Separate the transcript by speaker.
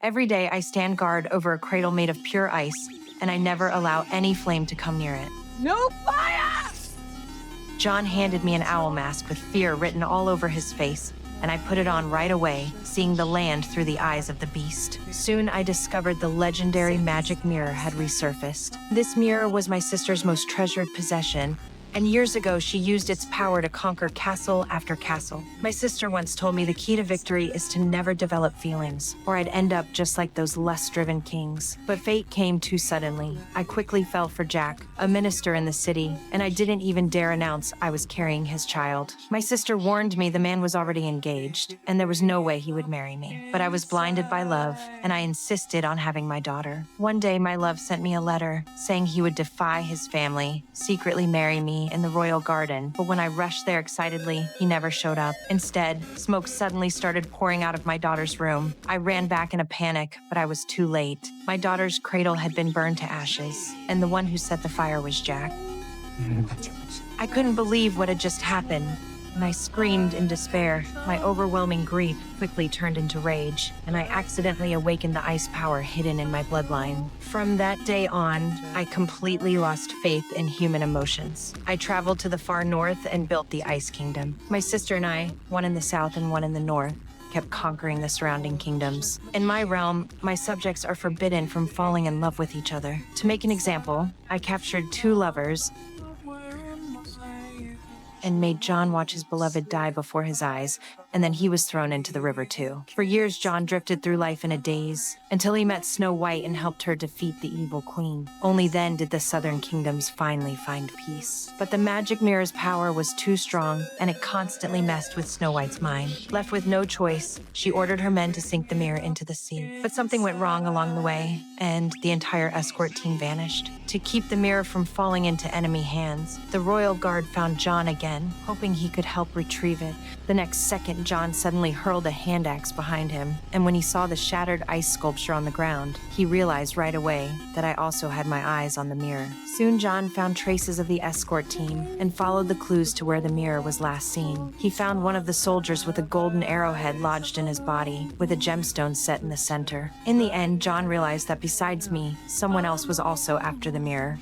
Speaker 1: Every day I stand guard over a cradle made of pure ice, and I never allow any flame to come near it.
Speaker 2: No fire!
Speaker 1: John handed me an owl mask with fear written all over his face, and I put it on right away, seeing the land through the eyes of the beast. Soon I discovered the legendary magic mirror had resurfaced. This mirror was my sister's most treasured possession, and years ago she used its power to conquer castle after castle. My sister once told me the key to victory is to never develop feelings, or I'd end up just like those lust-driven kings. But fate came too suddenly. I quickly fell for Jack, a minister in the city, and I didn't even dare announce I was carrying his child. My sister warned me the man was already engaged, and there was no way he would marry me. But I was blinded by love, and I insisted on having my daughter. One day my love sent me a letter saying he would defy his family, secretly marry me in the royal garden, but when I rushed there excitedly, he never showed up. Instead, smoke suddenly started pouring out of my daughter's room. I ran back in a panic, but I was too late. My daughter's cradle had been burned to ashes, and the one who set the fire was Jack. I couldn't believe what had just happened, and I screamed in despair. My overwhelming grief quickly turned into rage, and I accidentally awakened the ice power hidden in my bloodline. From that day on, I completely lost faith in human emotions. I traveled to the far north and built the Ice Kingdom. My sister and I, one in the south and one in the north, kept conquering the surrounding kingdoms. In my realm, my subjects are forbidden from falling in love with each other. To make an example, I captured 2 lovers and made John watch his beloved die before his eyes, and then he was thrown into the river too. For years, John drifted through life in a daze, until he met Snow White and helped her defeat the evil queen. Only then did the southern kingdoms finally find peace. But the magic mirror's power was too strong, and it constantly messed with Snow White's mind. Left with no choice, she ordered her men to sink the mirror into the sea. But something went wrong along the way, and the entire escort team vanished. To keep the mirror from falling into enemy hands, the royal guard found John again, hoping he could help retrieve it. The next second, John suddenly hurled a hand axe behind him, and when he saw the shattered ice sculpture on the ground, he realized right away that I also had my eyes on the mirror. Soon John found traces of the escort team and followed the clues to where the mirror was last seen. He found one of the soldiers with a golden arrowhead lodged in his body, with a gemstone set in the center. In the end, John realized that besides me, someone else was also after the mirror,